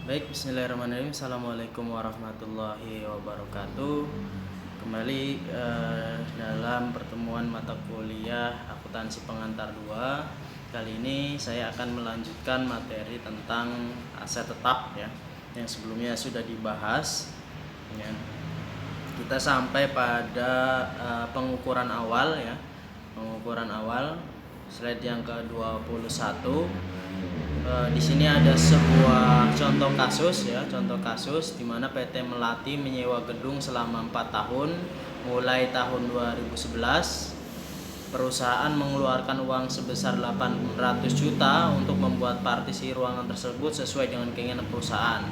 Baik, bismillahirrahmanirrahim. Assalamualaikum warahmatullahi wabarakatuh. Kembali dalam pertemuan mata kuliah akuntansi pengantar 2. Kali ini saya akan melanjutkan materi tentang aset tetap ya, yang sebelumnya sudah dibahas ya. Kita sampai pada pengukuran awal ya. Pengukuran awal slide yang ke-21. Di sini ada sebuah contoh kasus ya, contoh kasus di mana PT Melati menyewa gedung selama 4 tahun mulai tahun 2011. Perusahaan mengeluarkan uang sebesar 800 juta untuk membuat partisi ruangan tersebut sesuai dengan keinginan perusahaan.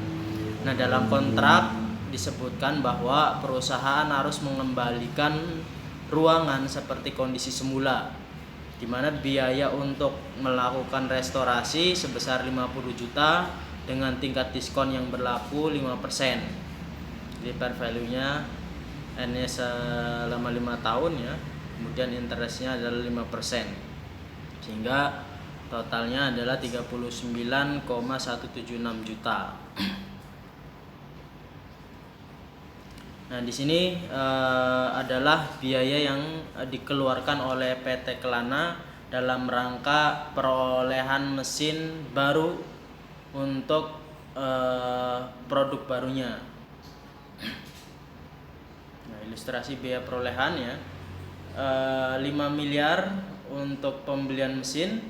Nah, dalam kontrak disebutkan bahwa perusahaan harus mengembalikan ruangan seperti kondisi semula, di mana biaya untuk melakukan restorasi sebesar 50 juta dengan tingkat diskon yang berlaku 5%. Jadi per value-nya N-nya selama 5 tahun ya. Kemudian interestnya adalah 5%. Sehingga totalnya adalah 39,176 juta. Nah, di sini adalah biaya yang dikeluarkan oleh PT Kelana dalam rangka perolehan mesin baru untuk produk barunya. Nah, ilustrasi biaya perolehan ya, 5 miliar untuk pembelian mesin,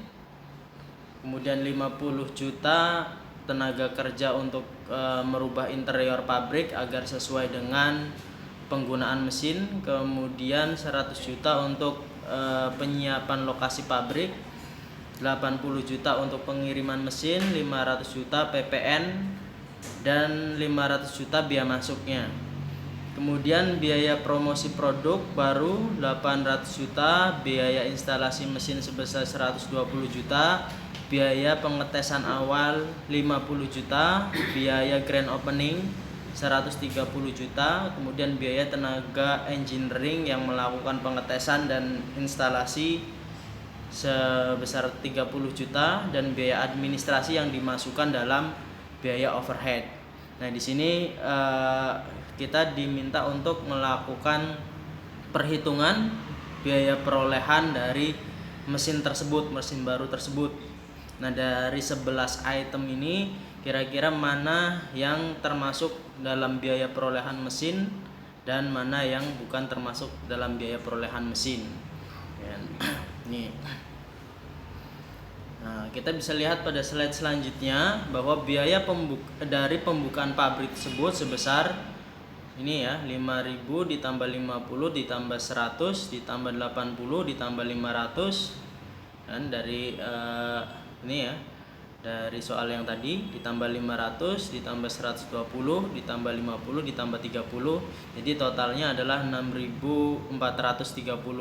kemudian 50 juta tenaga kerja untuk merubah interior pabrik agar sesuai dengan penggunaan mesin, kemudian 100 juta untuk penyiapan lokasi pabrik, 80 juta untuk pengiriman mesin, 500 juta PPN, dan 500 juta biaya masuknya. Kemudian biaya promosi produk baru 800 juta, biaya instalasi mesin sebesar 120 juta, biaya pengetesan awal 50 juta, biaya grand opening 130 juta, kemudian biaya tenaga engineering yang melakukan pengetesan dan instalasi sebesar 30 juta, dan biaya administrasi yang dimasukkan dalam biaya overhead. Nah, di sini kita diminta untuk melakukan perhitungan biaya perolehan dari mesin tersebut, mesin baru tersebut. Nah, dari 11 item ini kira-kira mana yang termasuk dalam biaya perolehan mesin dan mana yang bukan termasuk dalam biaya perolehan mesin. Ya, nih. Nah, kita bisa lihat pada slide selanjutnya bahwa biaya dari pembukaan pabrik tersebut sebesar ini ya, 5.000 ditambah 50 ditambah 100 ditambah 80 ditambah 500, dan dari ini ya, dari soal yang tadi ditambah 500 ditambah 120 ditambah 50 ditambah 30, jadi totalnya adalah 6.430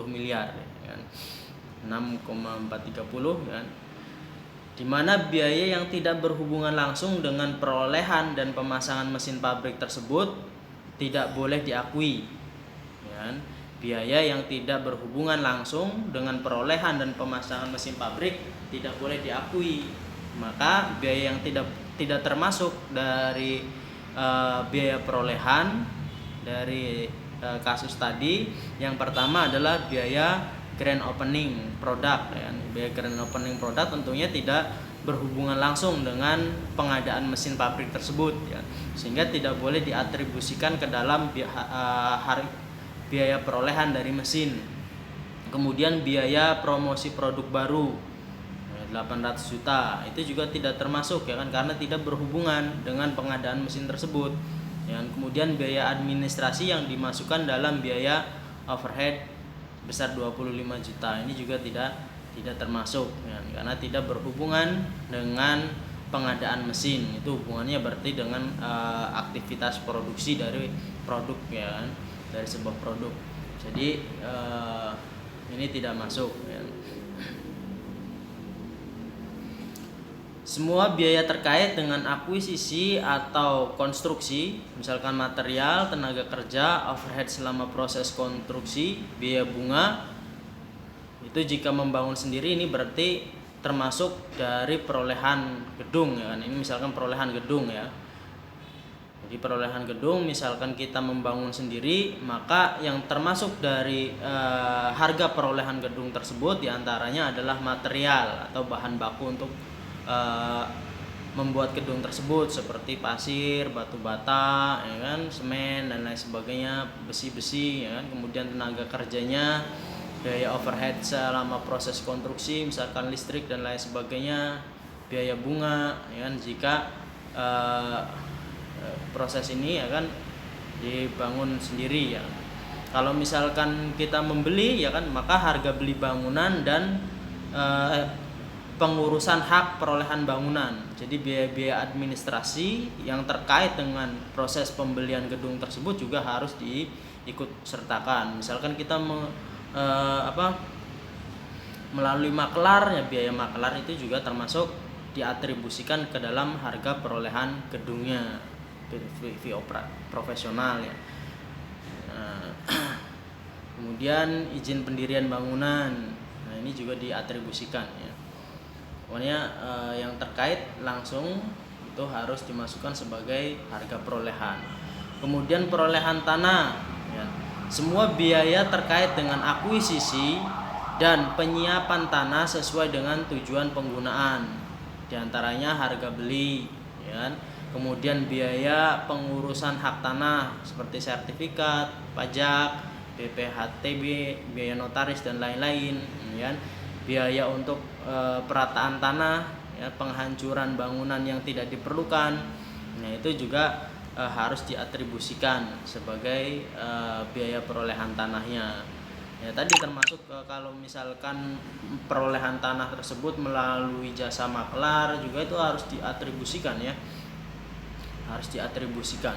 miliar kan, 6,430 kan, dimana biaya yang tidak berhubungan langsung dengan perolehan dan pemasangan mesin pabrik tersebut tidak boleh diakui ya. Biaya yang tidak berhubungan langsung dengan perolehan dan pemasangan mesin pabrik tidak boleh diakui, maka biaya yang tidak termasuk dari biaya perolehan dari kasus tadi, yang pertama adalah biaya grand opening product ya. Biaya grand opening product tentunya tidak berhubungan langsung dengan pengadaan mesin pabrik tersebut ya, sehingga tidak boleh diatribusikan ke dalam biaya perolehan dari mesin. Kemudian biaya promosi produk baru 800 juta itu juga tidak termasuk ya kan, karena tidak berhubungan dengan pengadaan mesin tersebut ya. Kemudian biaya administrasi yang dimasukkan dalam biaya overhead besar 25 juta ini juga tidak termasuk ya, karena tidak berhubungan dengan pengadaan mesin. Itu hubungannya berarti dengan aktivitas produksi dari produk ya kan, dari sebuah produk. Jadi ini tidak masuk ya. Semua biaya terkait dengan akuisisi atau konstruksi, misalkan material, tenaga kerja, overhead selama proses konstruksi, biaya bunga, itu jika membangun sendiri ini berarti termasuk dari perolehan gedung ya kan. Ini misalkan perolehan gedung ya. Jadi perolehan gedung, misalkan kita membangun sendiri, maka yang termasuk dari harga perolehan gedung tersebut diantaranya adalah material atau bahan baku untuk membuat gedung tersebut, seperti pasir, batu bata, ya kan, semen dan lain sebagainya, besi-besi, ya kan. Kemudian tenaga kerjanya, biaya overhead selama proses konstruksi, misalkan listrik dan lain sebagainya, biaya bunga, ya kan, jika proses ini ya kan dibangun sendiri ya. Kalau misalkan kita membeli ya kan, maka harga beli bangunan dan pengurusan hak perolehan bangunan. Jadi biaya-biaya administrasi yang terkait dengan proses pembelian gedung tersebut juga harus diikut sertakan. Misalkan kita melalui maklar ya, biaya maklar itu juga termasuk diatribusikan ke dalam harga perolehan gedungnya, fee profesional ya. Kemudian izin pendirian bangunan, nah ini juga diatribusikan ya. Pokoknya yang terkait langsung itu harus dimasukkan sebagai harga perolehan. Kemudian perolehan tanah ya. Semua biaya terkait dengan akuisisi dan penyiapan tanah sesuai dengan tujuan penggunaan, diantaranya harga beli ya kan? Kemudian biaya pengurusan hak tanah seperti sertifikat, pajak, BPHTB, biaya notaris dan lain-lain ya kan? Biaya untuk perataan tanah ya, penghancuran bangunan yang tidak diperlukan, nah itu juga harus diatribusikan sebagai biaya perolehan tanahnya ya. Tadi termasuk kalau misalkan perolehan tanah tersebut melalui jasa maklar juga itu harus diatribusikan ya, harus diatribusikan.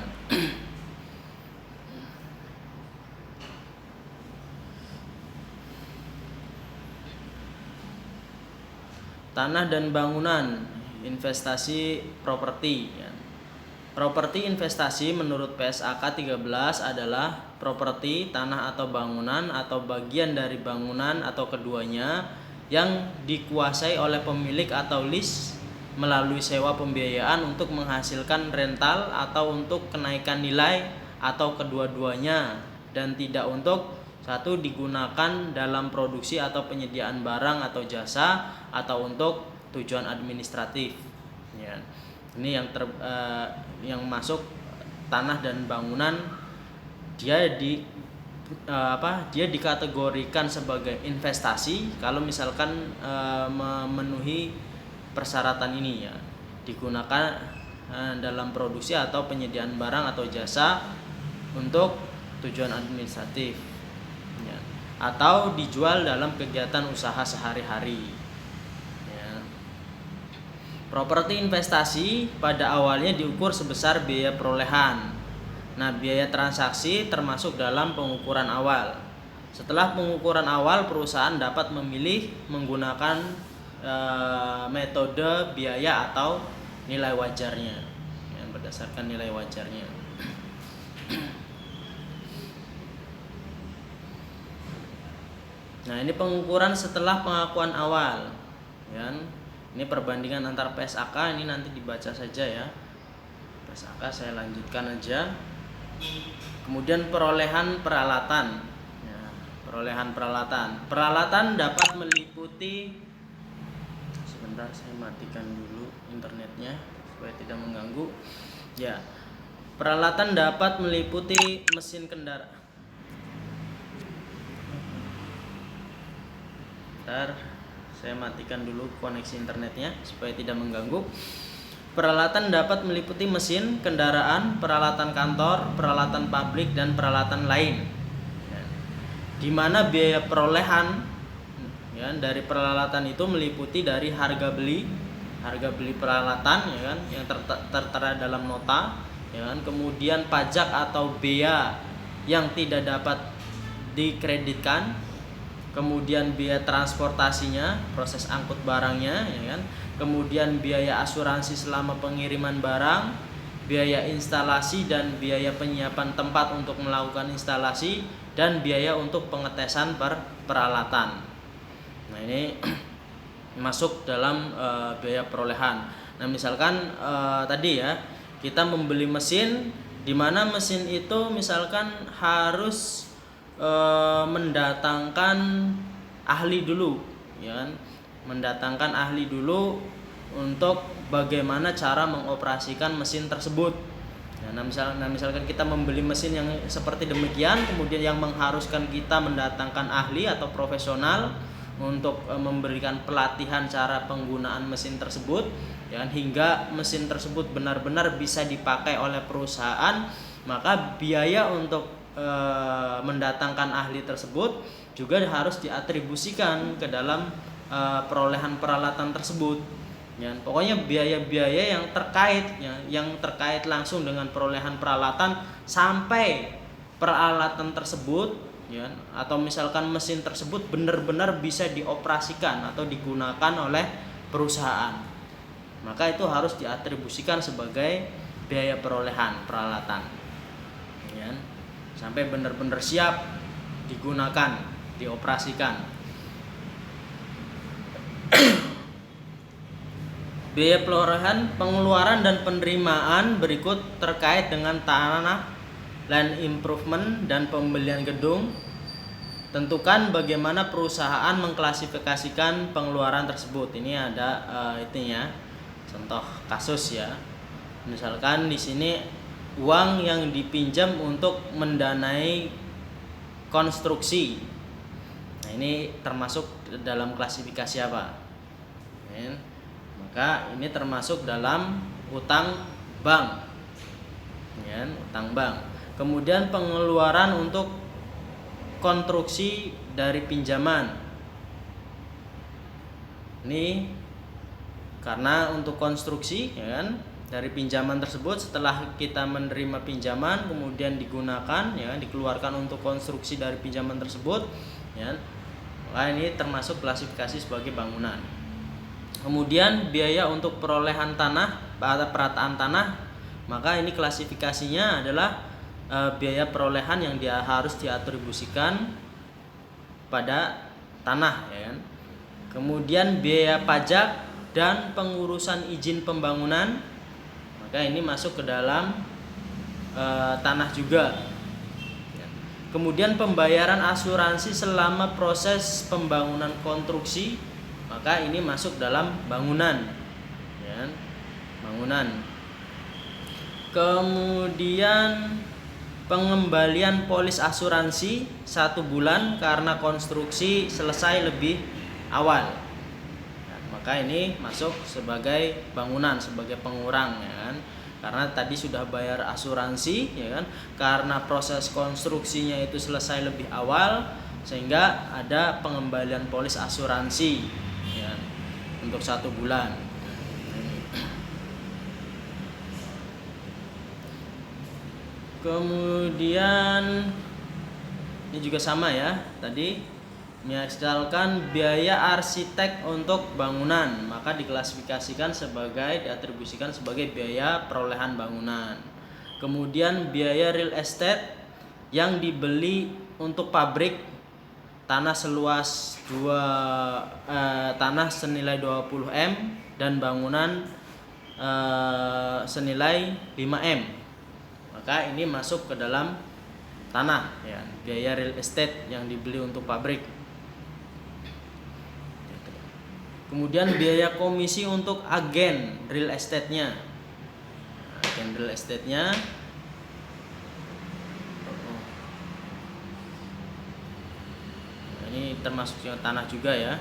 Tanah dan bangunan, investasi properti ya. Properti investasi menurut PSAK 13 adalah properti, tanah atau bangunan atau bagian dari bangunan atau keduanya yang dikuasai oleh pemilik atau lease melalui sewa pembiayaan untuk menghasilkan rental atau untuk kenaikan nilai atau kedua-duanya, dan tidak untuk satu digunakan dalam produksi atau penyediaan barang atau jasa atau untuk tujuan administratif ya. Ini yang masuk tanah dan bangunan, dia dikategorikan sebagai investasi kalau misalkan memenuhi persyaratan ini ya, digunakan dalam produksi atau penyediaan barang atau jasa untuk tujuan administratif ya, atau dijual dalam kegiatan usaha sehari-hari ya. Properti investasi pada awalnya diukur sebesar biaya perolehan. Nah, biaya transaksi termasuk dalam pengukuran awal. Setelah pengukuran awal, perusahaan dapat memilih menggunakan metode biaya atau nilai wajarnya ya, berdasarkan nilai wajarnya. Nah, ini pengukuran setelah pengakuan awal ya. Ini perbandingan antara PSAK, ini nanti dibaca saja ya. PSAK saya lanjutkan aja. Kemudian perolehan peralatan ya, perolehan peralatan dapat meliputi, sebentar saya matikan dulu internetnya supaya tidak mengganggu ya. Peralatan dapat meliputi mesin kendaraan. Bentar, saya matikan dulu koneksi internetnya supaya tidak mengganggu. Peralatan dapat meliputi mesin kendaraan, peralatan kantor, peralatan pabrik dan peralatan lain ya. Di mana biaya perolehan ya, dari peralatan itu meliputi dari harga beli peralatan ya kan, yang tertera dalam nota ya kan. Kemudian pajak atau bea yang tidak dapat dikreditkan, kemudian biaya transportasinya, proses angkut barangnya ya kan. Kemudian biaya asuransi selama pengiriman barang, biaya instalasi dan biaya penyiapan tempat untuk melakukan instalasi, dan biaya untuk pengetesan peralatan. Nah, ini masuk dalam biaya perolehan. Nah, misalkan tadi ya, kita membeli mesin Dimana mesin itu misalkan harus mendatangkan ahli dulu, ya kan? Mendatangkan ahli dulu untuk bagaimana cara mengoperasikan mesin tersebut. Nah, misalkan kita membeli mesin yang seperti demikian, kemudian yang mengharuskan kita mendatangkan ahli atau profesional untuk memberikan pelatihan cara penggunaan mesin tersebut, ya kan? Hingga mesin tersebut benar-benar bisa dipakai oleh perusahaan, maka biaya untuk mendatangkan ahli tersebut juga harus diatribusikan ke dalam perolehan peralatan tersebut. Ya, pokoknya biaya-biaya yang terkait langsung dengan perolehan peralatan sampai peralatan tersebut, ya, atau misalkan mesin tersebut benar-benar bisa dioperasikan atau digunakan oleh perusahaan, maka itu harus diatribusikan sebagai biaya perolehan peralatan, ya, sampai benar-benar siap digunakan, dioperasikan. Biaya perolehan, pengeluaran dan penerimaan berikut terkait dengan tanah, land improvement dan pembelian gedung. Tentukan bagaimana perusahaan mengklasifikasikan pengeluaran tersebut. Ini ada itunya, contoh kasus ya. Misalkan di sini uang yang dipinjam untuk mendanai konstruksi. Nah, ini termasuk dalam klasifikasi apa? Maka ini termasuk dalam utang bank, ya, utang bank. Kemudian pengeluaran untuk konstruksi dari pinjaman. Ini karena untuk konstruksi, ya kan, dari pinjaman tersebut setelah kita menerima pinjaman kemudian digunakan, ya, dikeluarkan untuk konstruksi dari pinjaman tersebut, ya. Maka ini termasuk klasifikasi sebagai bangunan. Kemudian biaya untuk perolehan tanah atau perataan tanah, maka ini klasifikasinya adalah biaya perolehan yang dia harus diatribusikan pada tanah, ya kan? Kemudian biaya pajak dan pengurusan izin pembangunan, maka ini masuk ke dalam tanah juga. Kemudian pembayaran asuransi selama proses pembangunan konstruksi, maka ini masuk dalam bangunan, ya, bangunan. Kemudian pengembalian polis asuransi 1 bulan karena konstruksi selesai lebih awal, ya, maka ini masuk sebagai bangunan, sebagai pengurang, ya kan? Karena tadi sudah bayar asuransi, ya kan? Karena proses konstruksinya itu selesai lebih awal, sehingga ada pengembalian polis asuransi, ya, untuk 1 bulan. Kemudian ini juga sama ya, tadi misalkan biaya arsitek untuk bangunan, maka diklasifikasikan diatribusikan sebagai biaya perolehan bangunan. Kemudian biaya real estate yang dibeli untuk pabrik, tanah seluas tanah senilai 20 M dan bangunan senilai 5 M, maka ini masuk ke dalam tanah, ya, biaya real estate yang dibeli untuk pabrik. Kemudian biaya komisi untuk agen real estate-nya. Agen real estate-nya ini termasuk tanah juga ya.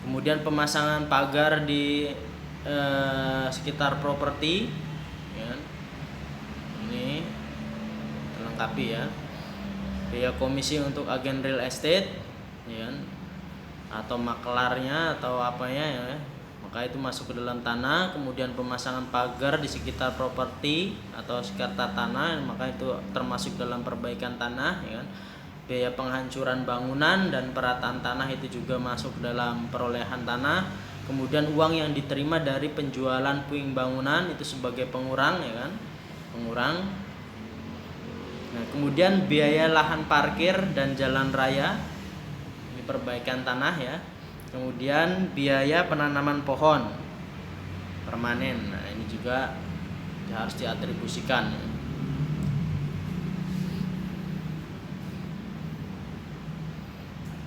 Kemudian pemasangan pagar di sekitar properti, ya. Ini terlengkapi ya. Biaya komisi untuk agen real estate, ya, atau maklarnya atau apanya, ya, maka itu masuk ke dalam tanah. Kemudian pemasangan pagar di sekitar properti atau sekitar tanah, maka itu termasuk dalam perbaikan tanah, ya kan? Biaya penghancuran bangunan dan perataan tanah itu juga masuk dalam perolehan tanah. Kemudian uang yang diterima dari penjualan puing bangunan itu sebagai pengurang, ya kan? Pengurang. Nah, kemudian biaya lahan parkir dan jalan raya, perbaikan tanah ya. Kemudian biaya penanaman pohon permanen, nah ini juga harus diatribusikan.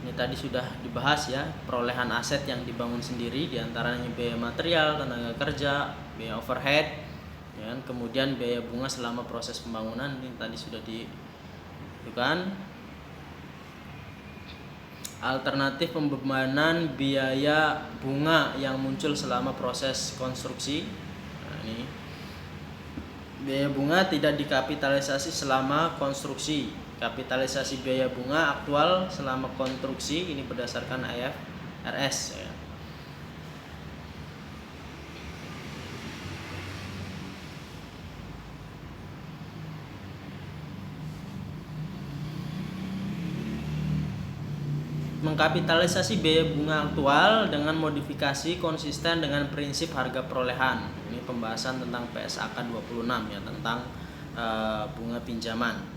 Ini tadi sudah dibahas ya, perolehan aset yang dibangun sendiri, diantaranya biaya material, tenaga kerja, biaya overhead, ya, kemudian biaya bunga selama proses pembangunan. Ini tadi sudah ditunjukkan. Alternatif pembebanan biaya bunga yang muncul selama proses konstruksi. Nah, ini biaya bunga tidak dikapitalisasi selama konstruksi. Kapitalisasi biaya bunga aktual selama konstruksi ini berdasarkan IFRS ya. Mengkapitalisasi biaya bunga aktual dengan modifikasi konsisten dengan prinsip harga perolehan. Ini pembahasan tentang PSAK 26 ya, tentang bunga pinjaman.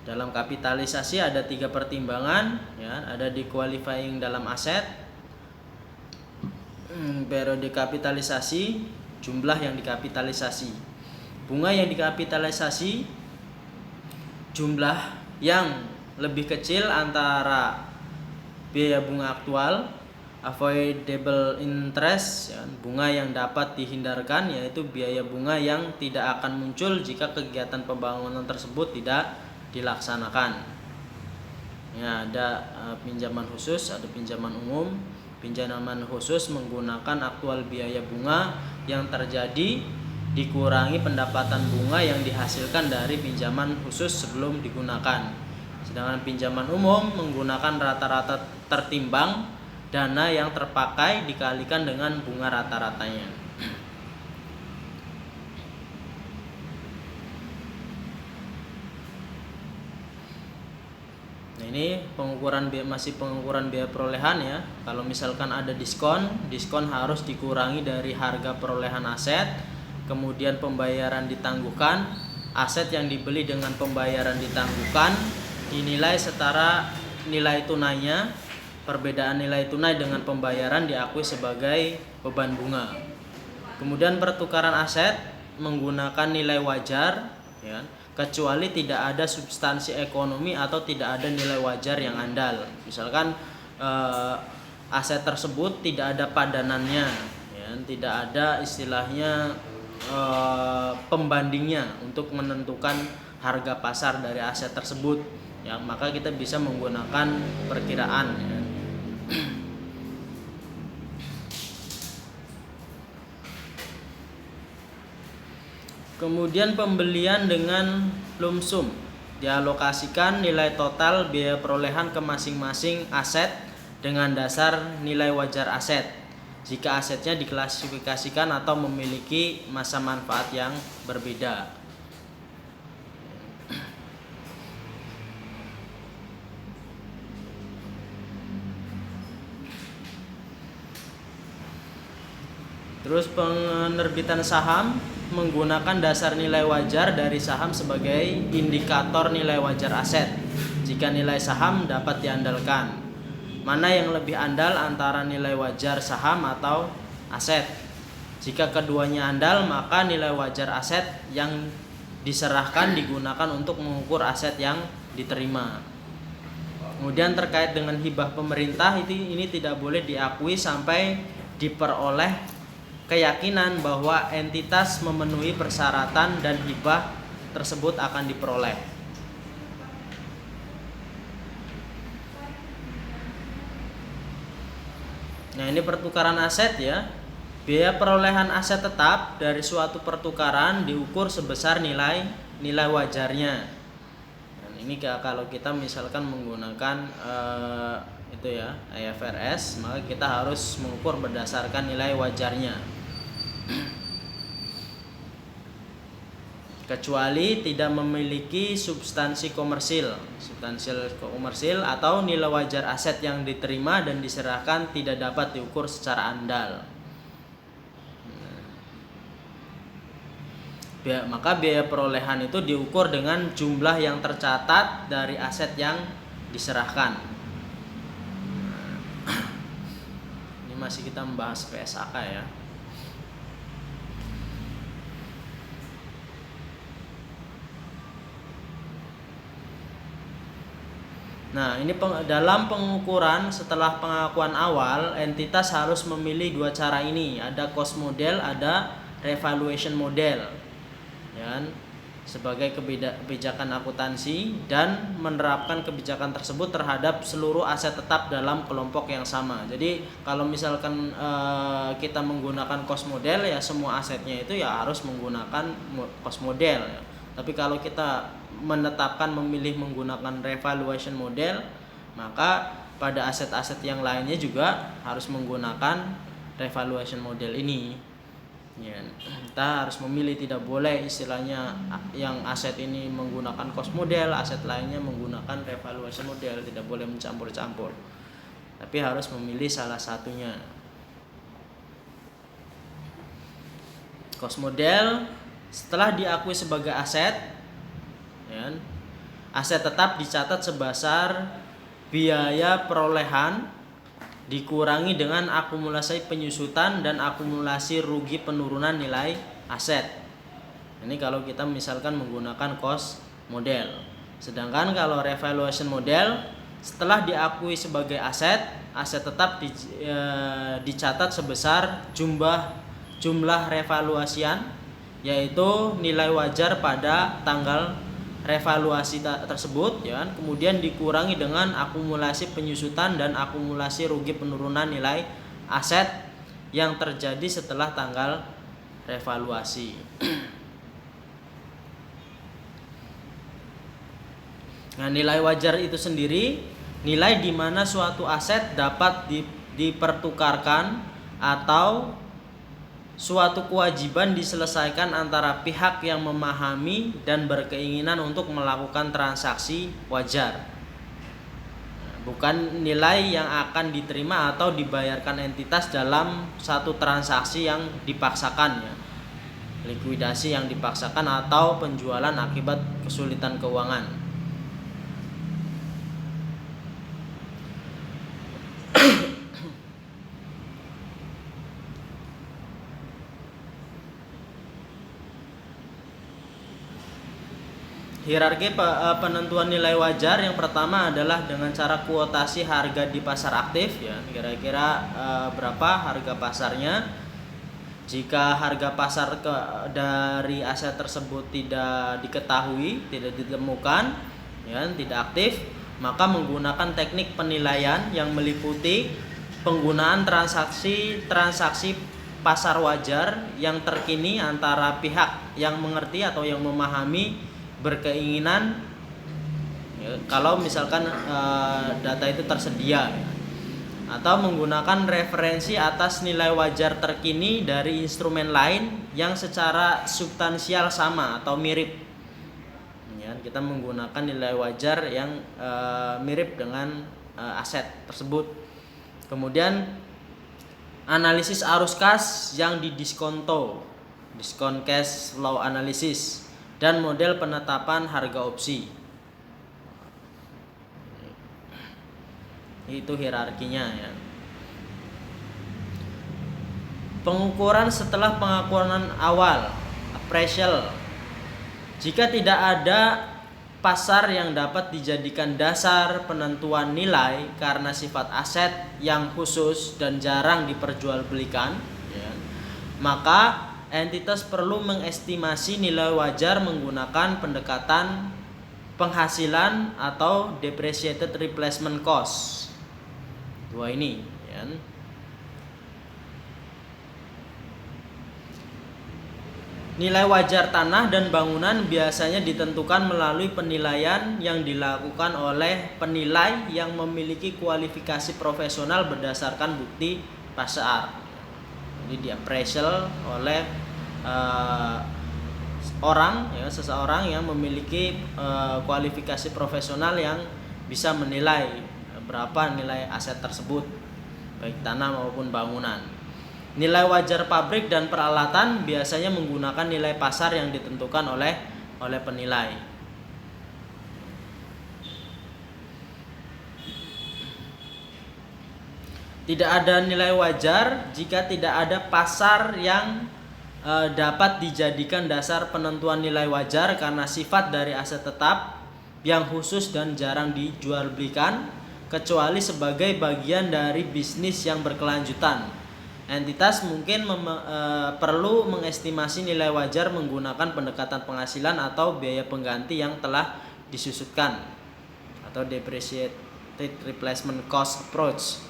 Dalam kapitalisasi ada 3 pertimbangan ya, ada di qualifying dalam aset, periode kapitalisasi, jumlah yang dikapitalisasi. Bunga yang dikapitalisasi jumlah yang lebih kecil antara biaya bunga aktual, avoidable interest ya, bunga yang dapat dihindarkan, yaitu biaya bunga yang tidak akan muncul jika kegiatan pembangunan tersebut tidak dilaksanakan. Ya, ada pinjaman khusus, ada pinjaman umum. Pinjaman khusus menggunakan aktual biaya bunga yang terjadi dikurangi pendapatan bunga yang dihasilkan dari pinjaman khusus sebelum digunakan. Sedangkan pinjaman umum menggunakan rata-rata tertimbang dana yang terpakai dikalikan dengan bunga rata-ratanya. Nah, ini pengukuran biaya perolehan ya. Kalau misalkan ada diskon harus dikurangi dari harga perolehan aset, kemudian pembayaran ditangguhkan, aset yang dibeli dengan pembayaran ditangguhkan dinilai setara nilai tunainya. Perbedaan nilai tunai dengan pembayaran diakui sebagai beban bunga. Kemudian pertukaran aset menggunakan nilai wajar ya, kecuali tidak ada substansi ekonomi atau tidak ada nilai wajar yang andal. Misalkan aset tersebut tidak ada padanannya ya, tidak ada istilahnya pembandingnya untuk menentukan harga pasar dari aset tersebut ya, maka kita bisa menggunakan perkiraan ya. Kemudian pembelian dengan lump sum, dialokasikan nilai total biaya perolehan ke masing-masing aset dengan dasar nilai wajar aset jika asetnya diklasifikasikan atau memiliki masa manfaat yang berbeda. Terus penerbitan saham menggunakan dasar nilai wajar dari saham sebagai indikator nilai wajar aset. Jika nilai saham dapat diandalkan, mana yang lebih andal antara nilai wajar saham atau aset? Jika keduanya andal, maka nilai wajar aset yang diserahkan digunakan untuk mengukur aset yang diterima. Kemudian terkait dengan hibah pemerintah, ini tidak boleh diakui sampai diperoleh keyakinan bahwa entitas memenuhi persyaratan dan hibah tersebut akan diperoleh. Nah, ini pertukaran aset ya. Biaya perolehan aset tetap dari suatu pertukaran diukur sebesar nilai wajarnya. Dan ini kalau kita misalkan menggunakan itu ya IFRS, maka kita harus mengukur berdasarkan nilai wajarnya. Kecuali tidak memiliki substansi komersil atau nilai wajar aset yang diterima dan diserahkan tidak dapat diukur secara andal. Maka biaya perolehan itu diukur dengan jumlah yang tercatat dari aset yang diserahkan. Ini masih kita membahas PSAK ya. Nah, ini dalam pengukuran setelah pengakuan awal, entitas harus memilih dua cara ini. Ada cost model, ada revaluation model. Ya, sebagai kebijakan akuntansi dan menerapkan kebijakan tersebut terhadap seluruh aset tetap dalam kelompok yang sama. Jadi, kalau misalkan kita menggunakan cost model, ya semua asetnya itu ya harus menggunakan cost model. Ya. Tapi kalau kita memilih menggunakan revaluation model, maka pada aset-aset yang lainnya juga harus menggunakan revaluation model ini. Ya, kita harus memilih, tidak boleh istilahnya yang aset ini menggunakan cost model, aset lainnya menggunakan revaluation model, tidak boleh mencampur-campur. Tapi harus memilih salah satunya. Cost model setelah diakui sebagai aset, ya, aset tetap dicatat sebesar biaya perolehan dikurangi dengan akumulasi penyusutan dan akumulasi rugi penurunan nilai aset. Ini kalau kita misalkan menggunakan cost model. Sedangkan kalau revaluation model, setelah diakui sebagai aset, aset tetap dicatat sebesar jumlah revaluasian, yaitu nilai wajar pada tanggal revaluasi tersebut, ya, kemudian dikurangi dengan akumulasi penyusutan dan akumulasi rugi penurunan nilai aset yang terjadi setelah tanggal revaluasi. Nah, nilai wajar itu sendiri nilai di mana suatu aset dapat dipertukarkan atau suatu kewajiban diselesaikan antara pihak yang memahami dan berkeinginan untuk melakukan transaksi wajar. Bukan nilai yang akan diterima atau dibayarkan entitas dalam satu transaksi yang dipaksakan, ya. Likuidasi yang dipaksakan atau penjualan akibat kesulitan keuangan. Hierarki penentuan nilai wajar yang pertama adalah dengan cara kuotasi harga di pasar aktif, ya. Kira-kira berapa harga pasarnya. Jika harga pasar dari aset tersebut tidak diketahui, tidak ditemukan, ya, tidak aktif, maka menggunakan teknik penilaian yang meliputi penggunaan transaksi pasar wajar yang terkini antara pihak yang mengerti atau yang memahami berkeinginan, ya, kalau misalkan data itu tersedia, ya. Atau menggunakan referensi atas nilai wajar terkini dari instrumen lain yang secara substansial sama atau mirip, ya, kita menggunakan nilai wajar yang mirip dengan aset tersebut. Kemudian analisis arus kas yang didiskonto, discount cash flow analysis, dan model penetapan harga opsi. Itu hierarkinya, ya. Pengukuran setelah pengakuan awal, appraisal. Jika tidak ada pasar yang dapat dijadikan dasar penentuan nilai karena sifat aset yang khusus dan jarang diperjualbelikan, ya, maka entitas perlu mengestimasi nilai wajar menggunakan pendekatan penghasilan atau depreciated replacement cost. Dua ini, ya. Nilai wajar tanah dan bangunan biasanya ditentukan melalui penilaian yang dilakukan oleh penilai yang memiliki kualifikasi profesional berdasarkan bukti pasar. Jadi di appraisal oleh seseorang yang memiliki kualifikasi profesional yang bisa menilai berapa nilai aset tersebut, baik tanah maupun bangunan. Nilai wajar pabrik dan peralatan biasanya menggunakan nilai pasar yang ditentukan oleh penilai. Tidak ada nilai wajar jika tidak ada pasar yang dapat dijadikan dasar penentuan nilai wajar karena sifat dari aset tetap yang khusus dan jarang dijual belikan kecuali sebagai bagian dari bisnis yang berkelanjutan. Entitas mungkin perlu mengestimasi nilai wajar menggunakan pendekatan penghasilan atau biaya pengganti yang telah disusutkan atau depreciated replacement cost approach.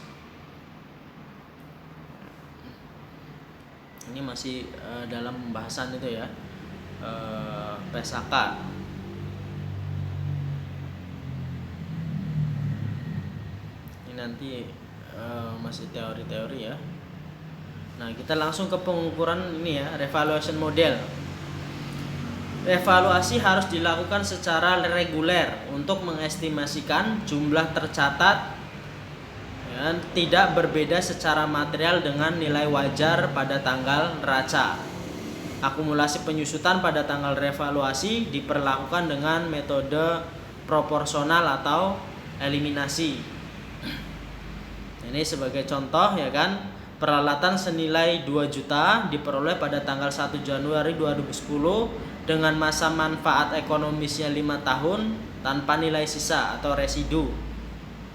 Ini masih dalam pembahasan itu ya, PSAK. Ini nanti masih teori-teori ya. Nah, kita langsung ke pengukuran ini ya, revaluation model. Evaluasi harus dilakukan secara reguler untuk mengestimasikan jumlah tercatat ya, tidak berbeda secara material dengan nilai wajar pada tanggal neraca. Akumulasi penyusutan pada tanggal revaluasi diperlakukan dengan metode proporsional atau eliminasi. Ini sebagai contoh ya kan, peralatan senilai 2 juta diperoleh pada tanggal 1 Januari 2010 dengan masa manfaat ekonomisnya 5 tahun tanpa nilai sisa atau residu.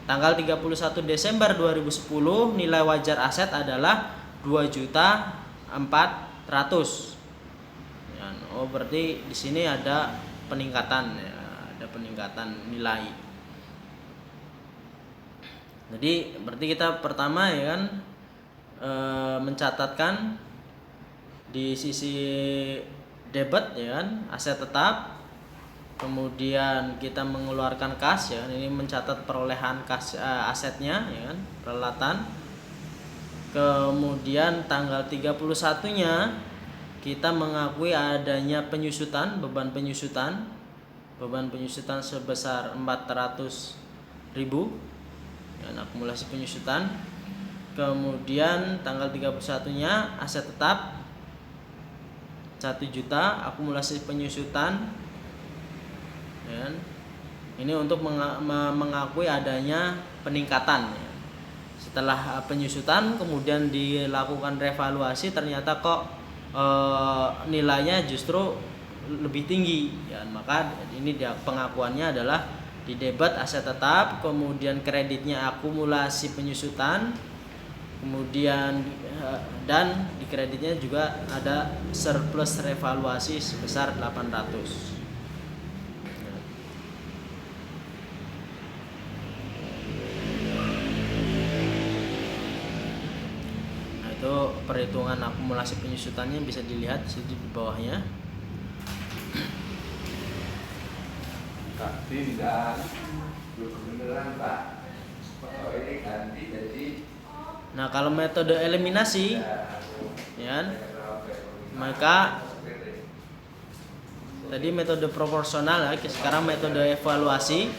Tanggal 31 Desember 2010 nilai wajar aset adalah 2.400.000. Ya, berarti di sini ada peningkatan ya, ada peningkatan nilai. Jadi berarti kita pertama ya kan mencatatkan di sisi debit ya kan, aset tetap. Kemudian kita mengeluarkan kas ya, ini mencatat perolehan kas asetnya ya kan, peralatan. Kemudian tanggal 31-nya kita mengakui adanya penyusutan, beban penyusutan sebesar 400.000 dan akumulasi penyusutan. Kemudian tanggal 31-nya aset tetap 1 juta, akumulasi penyusutan ya. Ini untuk mengakui adanya peningkatan ya. Setelah penyusutan kemudian dilakukan revaluasi, ternyata kok nilainya justru lebih tinggi ya, maka ini pengakuannya adalah di debit aset tetap, kemudian kreditnya akumulasi penyusutan, kemudian dan di kreditnya juga ada surplus revaluasi sebesar 800. Nah, itu perhitungan akumulasi penyusutannya bisa dilihat di bawahnya. Tidak beneran Pak. Oh, ini ganti jadi. Nah, kalau metode eliminasi ya, maka tadi metode proporsional ya, sekarang metode evaluasi.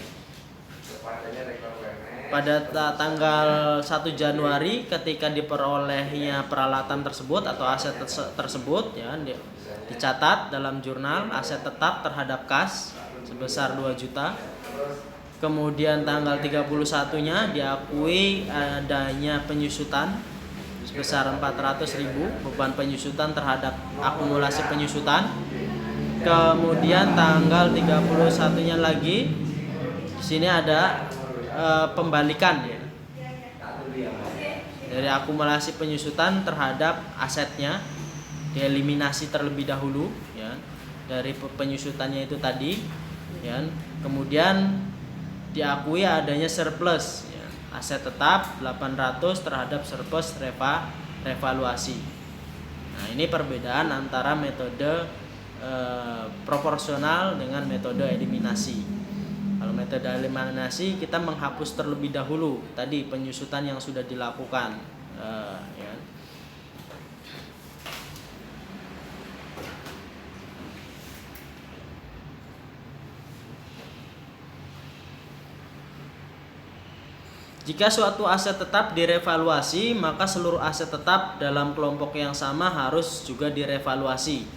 Pada tanggal 1 Januari ketika diperolehnya peralatan tersebut atau aset tersebut ya, dicatat dalam jurnal aset tetap terhadap kas sebesar 2 juta. Kemudian tanggal 31-nya diakui adanya penyusutan sebesar 400.000, beban penyusutan terhadap akumulasi penyusutan. Kemudian tanggal 31-nya lagi di sini ada pembalikan ya. Dari akumulasi penyusutan terhadap asetnya dieliminasi terlebih dahulu ya, dari penyusutannya itu tadi ya. Kemudian diakui adanya surplus ya, aset tetap 800 terhadap surplus revaluasi. Nah, ini perbedaan antara metode proporsional dengan metode eliminasi. Kalau metode eliminasi kita menghapus terlebih dahulu tadi penyusutan yang sudah dilakukan ya. Jika suatu aset tetap direvaluasi, maka seluruh aset tetap dalam kelompok yang sama harus juga direvaluasi.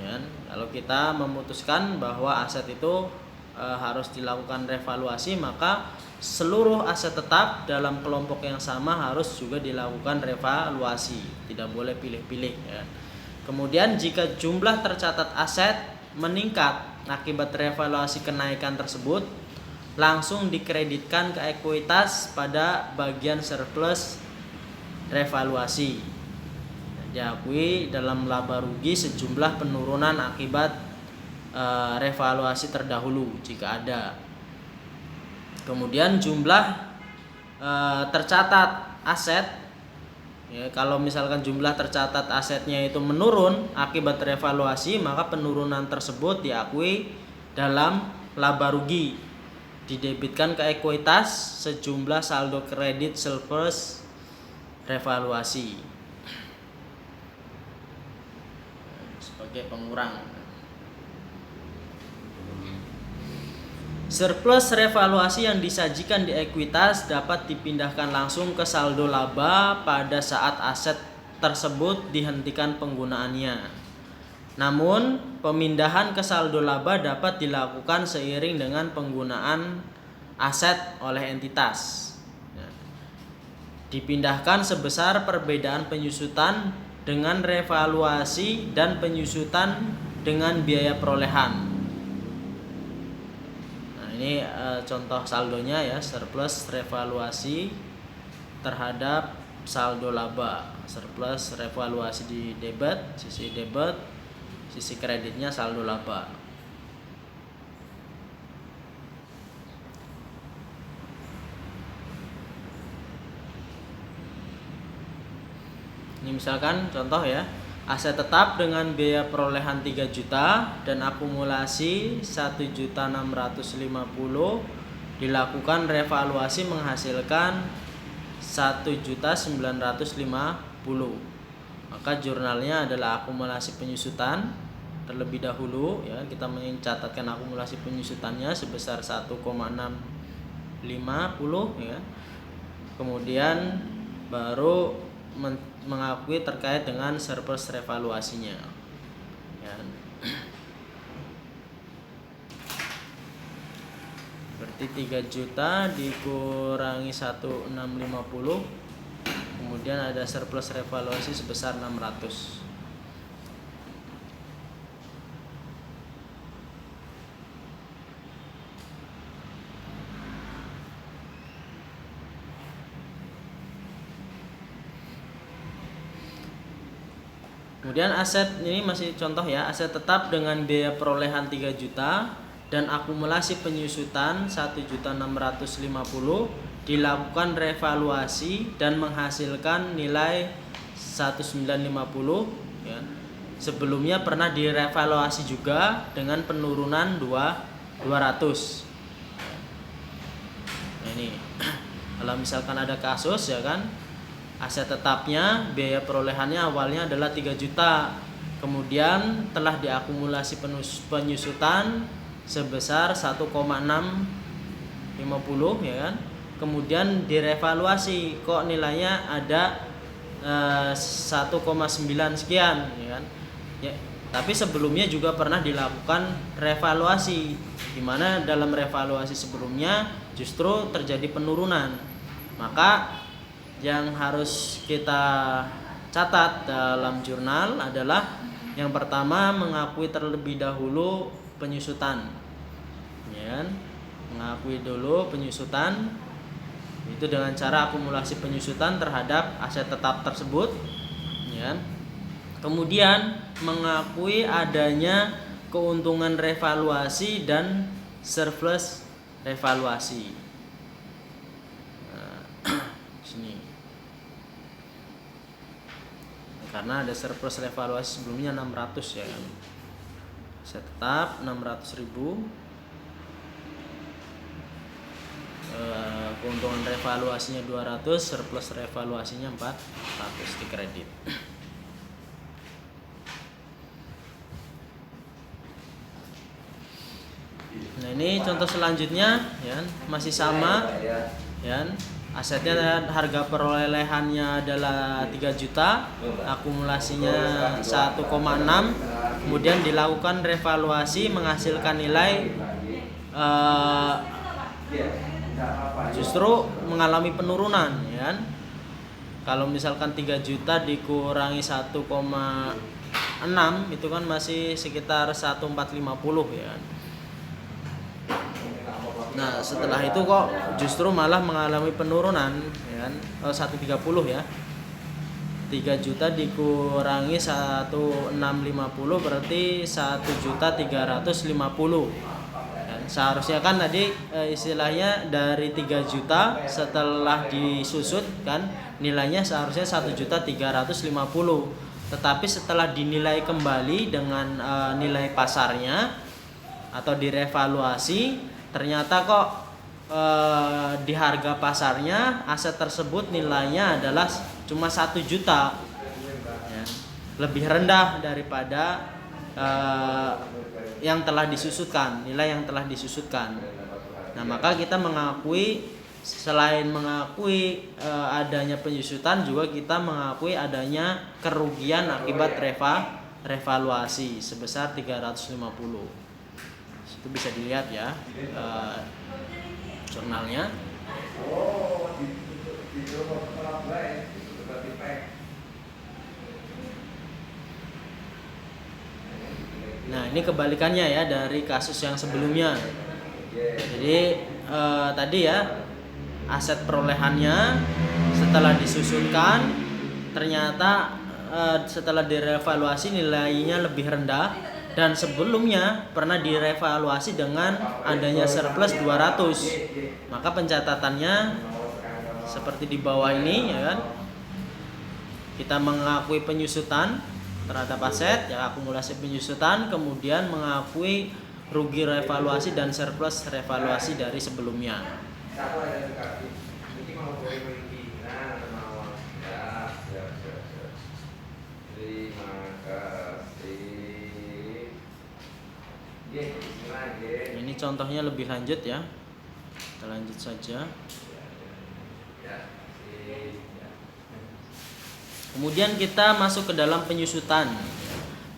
Ya, kalau kita memutuskan bahwa aset itu harus dilakukan revaluasi, maka seluruh aset tetap dalam kelompok yang sama harus juga dilakukan revaluasi. Tidak boleh pilih-pilih. Ya. Kemudian jika jumlah tercatat aset meningkat akibat revaluasi kenaikan tersebut langsung dikreditkan ke ekuitas pada bagian surplus revaluasi. Diakui dalam laba rugi sejumlah penurunan akibat revaluasi terdahulu jika ada. Kemudian jumlah tercatat aset. Ya, kalau misalkan jumlah tercatat asetnya itu menurun akibat revaluasi, maka penurunan tersebut diakui dalam laba rugi, didebitkan ke ekuitas sejumlah saldo kredit surplus revaluasi sebagai pengurang. Surplus revaluasi yang disajikan di ekuitas dapat dipindahkan langsung ke saldo laba pada saat aset tersebut dihentikan penggunaannya. Namun, pemindahan ke saldo laba dapat dilakukan seiring dengan penggunaan aset oleh entitas. Dipindahkan sebesar perbedaan penyusutan dengan revaluasi dan penyusutan dengan biaya perolehan. Ini contoh saldonya ya, surplus revaluasi terhadap saldo laba. Surplus revaluasi di debit, sisi kreditnya saldo laba. Ini misalkan contoh ya, aset tetap dengan biaya perolehan 3 juta dan akumulasi 1.650 dilakukan revaluasi menghasilkan 1.950. Maka jurnalnya adalah akumulasi penyusutan terlebih dahulu ya, kita mencatatkan akumulasi penyusutannya sebesar 1,650 ya. Kemudian baru mengakui terkait dengan surplus revaluasinya ya. Berarti 3 juta dikurangi 1.650, kemudian ada surplus revaluasi sebesar 600. Kemudian aset ini masih contoh ya, aset tetap dengan biaya perolehan 3 juta dan akumulasi penyusutan 1.650 dilakukan revaluasi dan menghasilkan nilai 1.950 ya. Sebelumnya pernah direvaluasi juga dengan penurunan 200. Nah, ini kalau misalkan ada kasus ya kan, aset tetapnya biaya perolehannya awalnya adalah 3 juta. Kemudian telah diakumulasi penyusutan sebesar 1,650 ya kan. Kemudian direvaluasi, kok nilainya ada 1,9 sekian ya kan. Ya, tapi sebelumnya juga pernah dilakukan revaluasi, di mana dalam revaluasi sebelumnya justru terjadi penurunan. Maka yang harus kita catat dalam jurnal adalah yang pertama mengakui terlebih dahulu penyusutan, ya, mengakui dulu penyusutan itu dengan cara akumulasi penyusutan terhadap aset tetap tersebut, ya. Kemudian mengakui adanya keuntungan revaluasi dan surplus revaluasi. Nah, sini. Karena ada surplus revaluasi sebelumnya 600 ya kan. Aset tetap 600.000. Keuntungan revaluasinya 200, surplus revaluasinya 400 di kredit. Nah, ini contoh selanjutnya ya, masih sama ya. Asetnya harga perolehannya adalah 3 juta, akumulasinya 1,6, kemudian dilakukan revaluasi menghasilkan nilai justru mengalami penurunan ya kan. Kalau misalkan 3 juta dikurangi 1,6 6 itu kan masih sekitar 1450 ya kan. Nah setelah itu kok justru malah mengalami penurunan ya kan, 130 ya. 3 juta dikurangi 1650 berarti 1.350. Dan seharusnya kan tadi istilahnya dari 3 juta setelah disusut kan nilainya seharusnya 1.350. Tetapi setelah dinilai kembali dengan nilai pasarnya atau direvaluasi, ternyata kok di harga pasarnya aset tersebut nilainya adalah cuma 1 juta ya, lebih rendah daripada yang telah disusutkan, nilai yang telah disusutkan. Nah maka kita mengakui, selain mengakui adanya penyusutan, juga kita mengakui adanya kerugian akibat revaluasi sebesar 350. Itu bisa dilihat ya jurnalnya. Nah ini kebalikannya ya dari kasus yang sebelumnya. Jadi tadi ya aset perolehannya setelah disusunkan ternyata setelah direvaluasi nilainya lebih rendah, dan sebelumnya pernah direvaluasi dengan adanya surplus 200. Maka pencatatannya seperti di bawah ini ya kan. Kita mengakui penyusutan terhadap aset ya, akumulasi penyusutan, kemudian mengakui rugi revaluasi dan surplus revaluasi dari sebelumnya. Ini contohnya lebih lanjut ya. Kita lanjut saja. Kemudian kita masuk ke dalam penyusutan.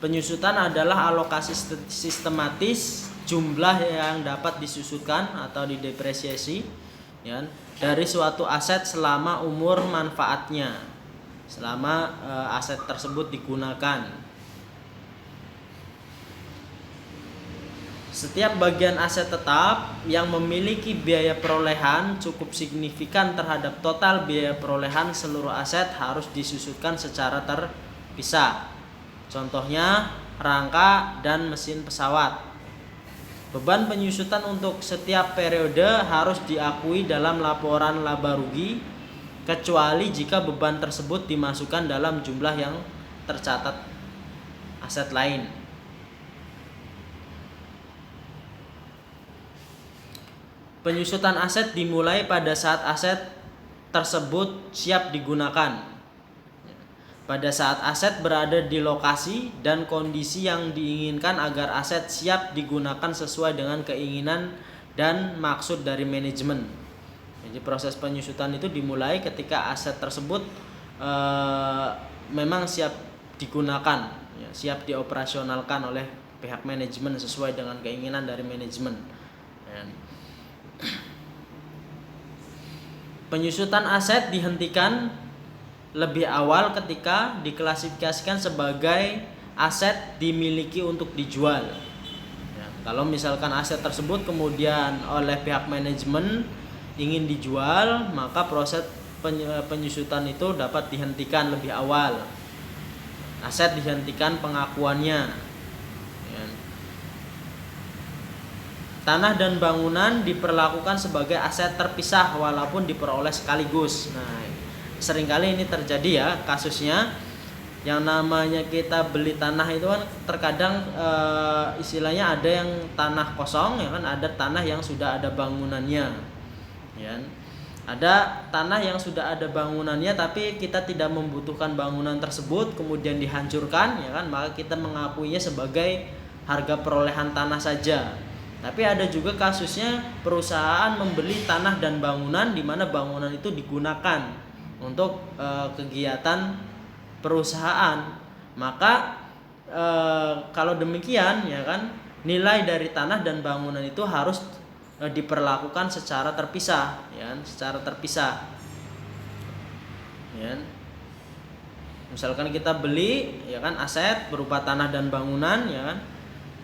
Penyusutan adalah alokasi sistematis jumlah yang dapat disusutkan atau didepresiasi ya, dari suatu aset selama umur manfaatnya, selama aset tersebut digunakan. Setiap bagian aset tetap yang memiliki biaya perolehan cukup signifikan terhadap total biaya perolehan seluruh aset harus disusutkan secara terpisah. Contohnya rangka dan mesin pesawat. Beban penyusutan untuk setiap periode harus diakui dalam laporan laba rugi, kecuali jika beban tersebut dimasukkan dalam jumlah yang tercatat aset lain. Penyusutan aset dimulai pada saat aset tersebut siap digunakan. Pada saat aset berada di lokasi dan kondisi yang diinginkan agar aset siap digunakan sesuai dengan keinginan dan maksud dari manajemen. Jadi proses penyusutan itu dimulai ketika aset tersebut memang siap digunakan, ya, siap dioperasionalkan oleh pihak manajemen sesuai dengan keinginan dari manajemen. Ya. Penyusutan aset dihentikan lebih awal ketika diklasifikasikan sebagai aset dimiliki untuk dijual. Ya, kalau misalkan aset tersebut kemudian oleh pihak manajemen ingin dijual, maka proses penyusutan itu dapat dihentikan lebih awal. Aset dihentikan pengakuannya. Ya. Tanah dan bangunan diperlakukan sebagai aset terpisah walaupun diperoleh sekaligus. Nah, seringkali ini terjadi ya kasusnya, yang namanya kita beli tanah itu kan terkadang istilahnya ada yang tanah kosong ya kan, ada tanah yang sudah ada bangunannya. Ya. Ada tanah yang sudah ada bangunannya tapi kita tidak membutuhkan bangunan tersebut kemudian dihancurkan ya kan, maka kita mengakuinya sebagai harga perolehan tanah saja. Tapi ada juga kasusnya perusahaan membeli tanah dan bangunan di mana bangunan itu digunakan untuk kegiatan perusahaan. Maka kalau demikian ya kan, nilai dari tanah dan bangunan itu harus diperlakukan secara terpisah ya, secara terpisah. Ya. Misalkan kita beli ya kan aset berupa tanah dan bangunan ya kan,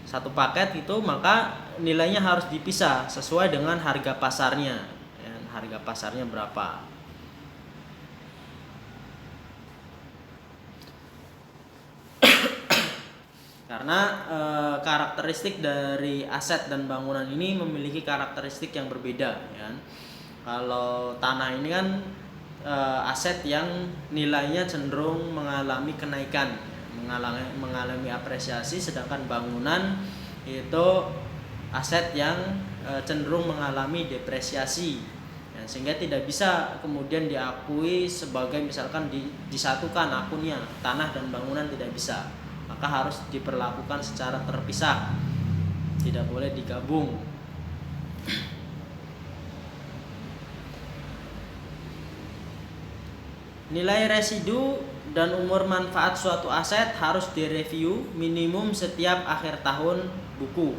satu paket itu, maka nilainya harus dipisah sesuai dengan harga pasarnya ya, harga pasarnya berapa. Karena karakteristik dari aset dan bangunan ini memiliki karakteristik yang berbeda ya kan. Kalau tanah ini kan aset yang nilainya cenderung mengalami kenaikan, mengalami apresiasi, sedangkan bangunan itu aset yang cenderung mengalami depresiasi ya, sehingga tidak bisa kemudian diakui sebagai misalkan disatukan akunnya, tanah dan bangunan tidak bisa, maka harus diperlakukan secara terpisah, tidak boleh digabung. Nilai residu dan umur manfaat suatu aset harus direview minimum setiap akhir tahun buku.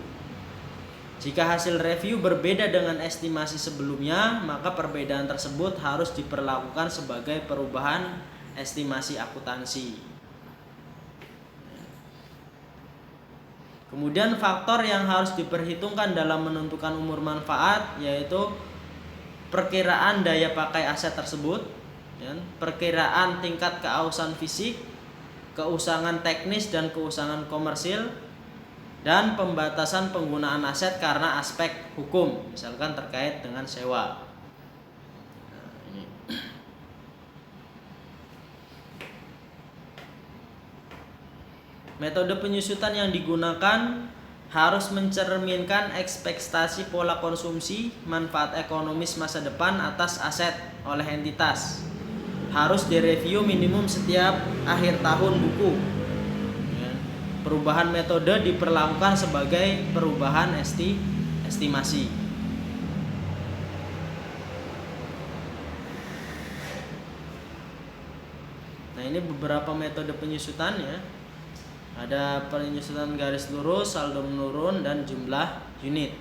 Jika hasil review berbeda dengan estimasi sebelumnya, maka perbedaan tersebut harus diperlakukan sebagai perubahan estimasi akuntansi. Kemudian faktor yang harus diperhitungkan dalam menentukan umur manfaat yaitu perkiraan daya pakai aset tersebut, perkiraan tingkat keausan fisik, keusangan teknis dan keusangan komersil, dan pembatasan penggunaan aset karena aspek hukum, misalkan terkait dengan sewa. Metode penyusutan yang digunakan harus mencerminkan ekspektasi pola konsumsi, manfaat ekonomis masa depan atas aset oleh entitas. Harus direview minimum setiap akhir tahun buku. Perubahan metode diperlakukan sebagai perubahan estimasi. Nah, ini beberapa metode penyusutan ya. Ada penyusutan garis lurus, saldo menurun, dan jumlah unit.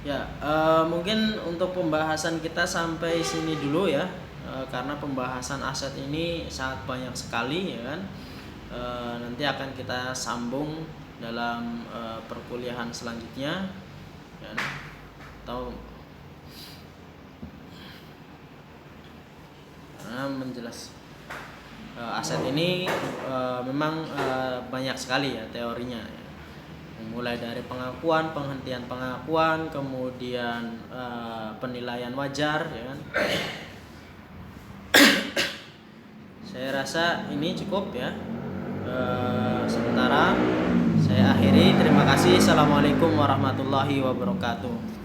Ya, mungkin untuk pembahasan kita sampai sini dulu ya, karena pembahasan aset ini sangat banyak sekali ya kan. Nanti akan kita sambung dalam perkuliahan selanjutnya ya, atau karena menjelas aset ini memang banyak sekali ya teorinya ya. Mulai dari pengakuan, penghentian pengakuan, kemudian penilaian wajar ya kan. Saya rasa ini cukup ya. Sementara saya akhiri. Terima kasih. Assalamualaikum warahmatullahi wabarakatuh.